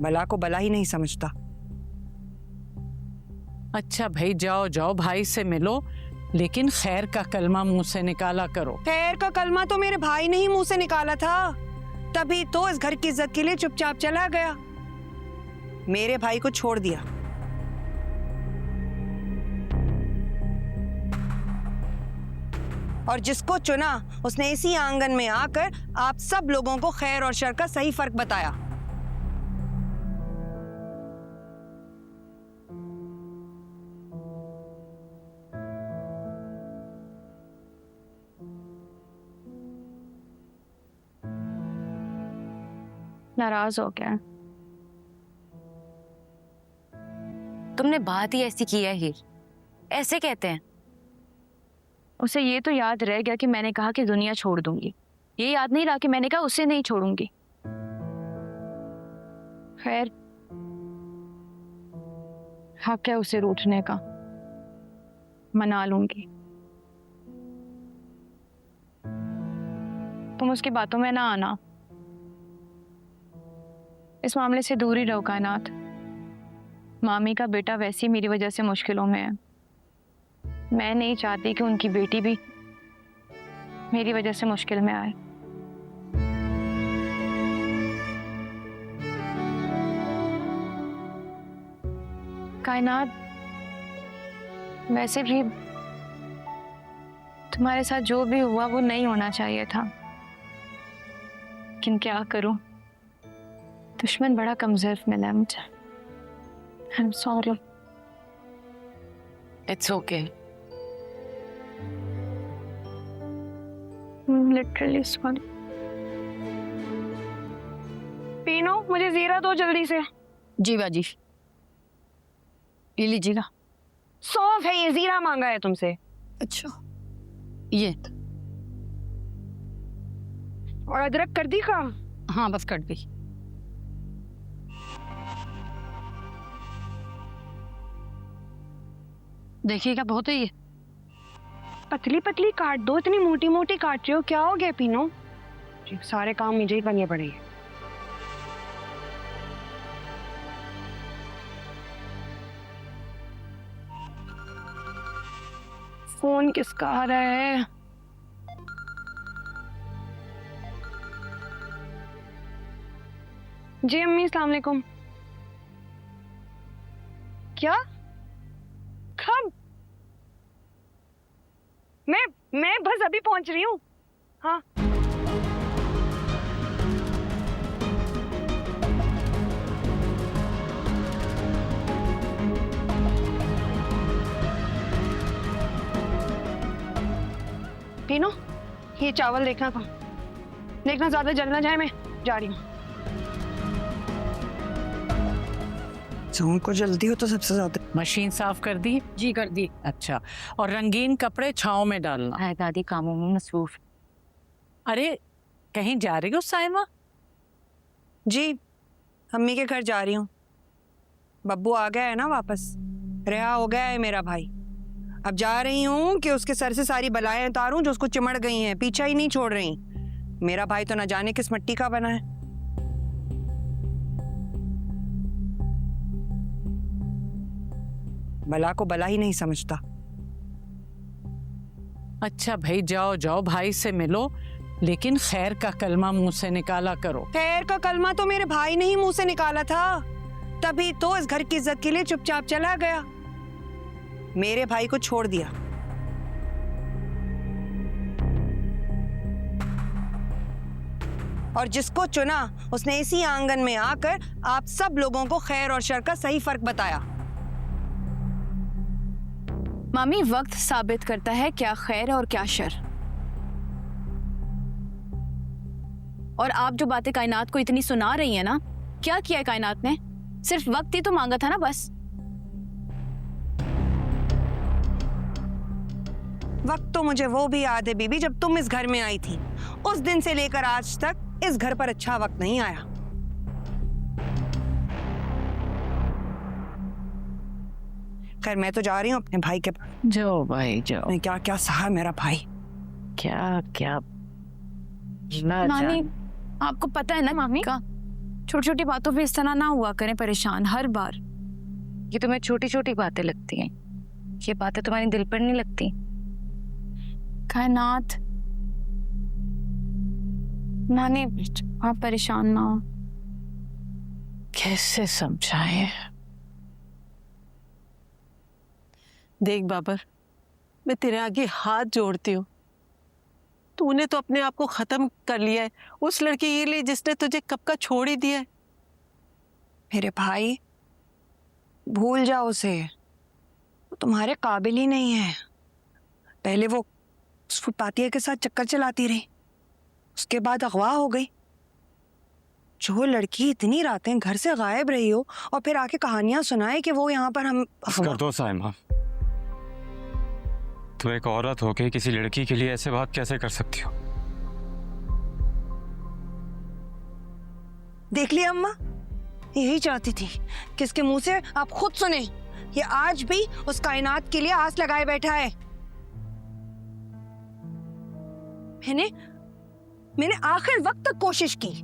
भला को भला ही नहीं समझता। अच्छा भाई, जाओ जाओ, भाई से मिलो, लेकिन खैर का कलमा मुंह से निकाला करो। खैर का कलमा तो मेरे भाई ने ही मुंह से निकाला था, तभी तो इस घर की इज्जत के लिए चुपचाप चला गया, मेरे भाई को छोड़ दिया। और जिसको चुना उसने इसी आंगन में आकर आप सब लोगों को खैर और शर का सही फर्क बताया। नाराज हो गया? तुमने बात ही ऐसी की है हीर, ऐसे कहते हैं। उसे ये तो याद रह गया कि मैंने कहा कि दुनिया छोड़ दूंगी, ये याद नहीं रहा कि मैंने कहा उसे नहीं छोड़ूंगी। खैर, हक है उसे रूठने का, मना लूंगी। तुम उसकी बातों में ना आना, इस मामले से दूर ही रहो कायनात। मामी का बेटा वैसे ही मेरी वजह से मुश्किलों में है, मैं नहीं चाहती कि उनकी बेटी भी मेरी वजह से मुश्किल में आए। कायनात, वैसे भी तुम्हारे साथ जो भी हुआ वो नहीं होना चाहिए था, लेकिन क्या करूं, दुश्मन बड़ा कमजोर मिला है मुझे। I am sorry. It's okay. Literally sorry. पीनो, मुझे जीरा दो जल्दी से। जी बाजी, पी लीजिएगा। सौंफ है ये, जीरा मांगा है तुमसे। अच्छा, ये और अदरक कर दी काम? हाँ बस कट गई। देखिएगा, बहुत है ये। पतली पतली काट दो, इतनी मोटी मोटी काट रही हो, क्या हो गया पीनो? सारे काम मुझे ही करने पड़ेंगे। फोन किसका आ रहा है? जी अम्मी, अस्सलाम वालेकुम। क्या? कब? मैं बस अभी पहुंच रही हूँ। हाँ पीनो, ये चावल देखना ज्यादा जल ना जाए, मैं जा रही हूँ। को जल्दी हो तो सबसे ज्यादा। मशीन साफ कर दी? जी कर दी। अच्छा, और रंगीन कपड़े छांव में डालना है दादी, कामों में मसरूफ। अरे कहीं जा रही हो साइमा? जी, अम्मी के घर जा रही हूँ। बब्बू आ गया है ना वापस, रिहा हो गया है मेरा भाई। अब जा रही हूँ कि उसके सर से सारी बलाएं उतारूं जो उसको चिमड़ गई हैं, पीछा ही नहीं छोड़ रही। मेरा भाई तो न जाने किस मिट्टी का बना है। भला को भला ही नहीं समझता। अच्छा भाई, जाओ जाओ, भाई से मिलो, लेकिन खैर का कलमा मुंह से निकाला करो। खैर का कलमा तो मेरे भाई ने ही मुंह से निकाला था, तभी तो इस घर की इज्जत के लिए चुपचाप चला गया, मेरे भाई को छोड़ दिया। और जिसको चुना उसने इसी आंगन में आकर आप सब लोगों को खैर और शर का सही फर्क बताया। मामी, वक्त साबित करता है क्या खैर और क्या शर। और आप जो बातें कायनात को इतनी सुना रही हैं ना, क्या किया है कायनात ने? सिर्फ वक्त ही तो मांगा था ना बस। वक्त तो मुझे वो भी याद है बीबी, जब तुम इस घर में आई थी। उस दिन से लेकर आज तक इस घर पर अच्छा वक्त नहीं आया। खैर मैं तो जा रही हूँ अपने भाई के पास। जाओ भाई जाओ। क्या क्या सहा मेरा भाई, क्या क्या नानी, आपको पता है ना मामी का, छोटी छोटी बातों पे इस तरह ना हुआ करें परेशान हर बार। ये तुम्हें छोटी छोटी बातें लगती हैं, ये बातें तुम्हारे दिल पर नहीं लगती। कायनात, नानी आप परेशान ना हो। कैसे समझाएं? देख बाबर, मैं तेरे आगे हाथ जोड़ती हूँ। तूने तो अपने आप को खत्म कर लिया है उस लड़की के लिए जिसने तुझे कब का छोड़ ही दिया है। मेरे भाई, भूल जाओ उसे, वो तुम्हारे काबिल ही नहीं है। पहले वो उस फुटपातिया के साथ चक्कर चलाती रही, उसके बाद अगवा हो गई। जो लड़की इतनी रातें घर से गायब रही हो और फिर आके कहानियां सुनाए कि वो यहाँ पर हम कर दो साइमा, तुम एक औरत होके किसी लड़की के लिए ऐसे बात कैसे कर सकती हो? देख लिया अम्मा, यही चाहती थी कि इसके मुंह से आप खुद सुने। ये आज भी उस कायनात के लिए आस लगाए बैठा है। मैंने आखिर वक्त तक कोशिश की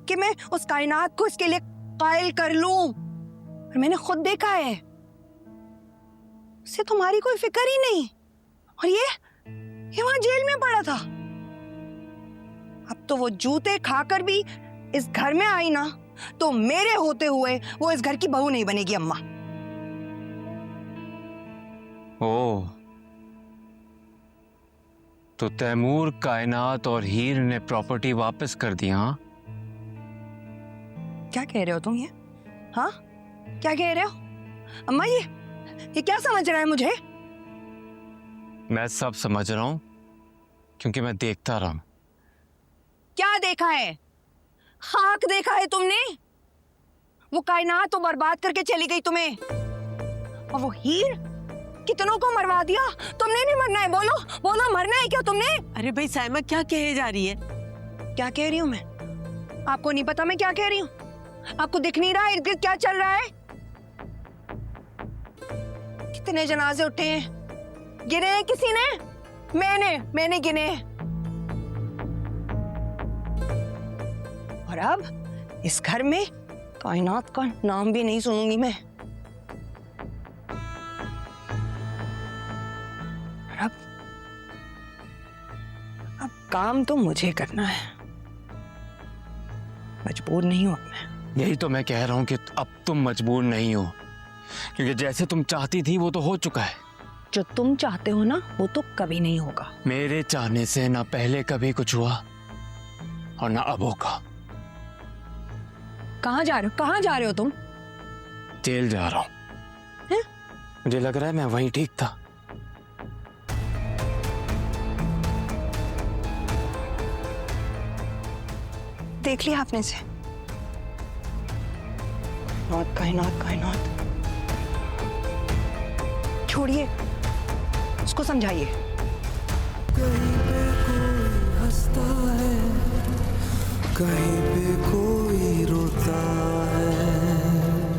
कि मैं उस कायनात को इसके लिए कायल कर लूं, और मैंने खुद देखा है उसे तुम्हारी कोई फिक्र ही नहीं, और ये वहां जेल में पड़ा था। अब तो वो जूते खाकर भी इस घर में आई ना, तो मेरे होते हुए वो इस घर की बहू नहीं बनेगी अम्मा। ओ, तो तैमूर, कायनात और हीर ने प्रॉपर्टी वापस कर दी? हाँ, क्या कह रहे हो तुम? ये हाँ, क्या कह रहे हो अम्मा? ये क्या समझ रहा है मुझे? मैं सब समझ रहा हूं क्योंकि मैं देखता रहा हूं। क्या देखा है? खाक देखा है तुमने? वो कायनात तो बर्बाद करके चली गई तुम्हें, और वो हीर कितनों को मरवा दिया। तुमने नहीं मरना है, बोलो बोलो, मरना है क्या तुमने? अरे भाई साइमा, क्या कहे जा रही है? क्या कह रही हूँ मैं? आपको नहीं पता मैं क्या कह रही हूँ? आपको दिख नहीं रहा इर्द गिर्द क्या चल रहा है? कितने जनाजे उठे हैं? गिने हैं किसी ने? मैंने गिने हैं। और अब इस घर में कायनात का नाम भी नहीं सुनूंगी मैं। और अब काम तो मुझे करना है, मजबूर नहीं हूं मैं। यही तो मैं कह रहा हूं कि अब तुम मजबूर नहीं हो, क्योंकि जैसे तुम चाहती थी वो तो हो चुका है। जो तुम चाहते हो ना, वो तो कभी नहीं होगा। मेरे चाहने से ना पहले कभी कुछ हुआ और ना अब होगा। कहाँ जा रहे हो तुम? जेल जा रहा हूं। मुझे लग रहा है मैं वहीं ठीक था। देख लिया आपने से? कायनात छोड़िए, उसको समझाइए। कहीं पे कोई हंसता है, कहीं पे कोई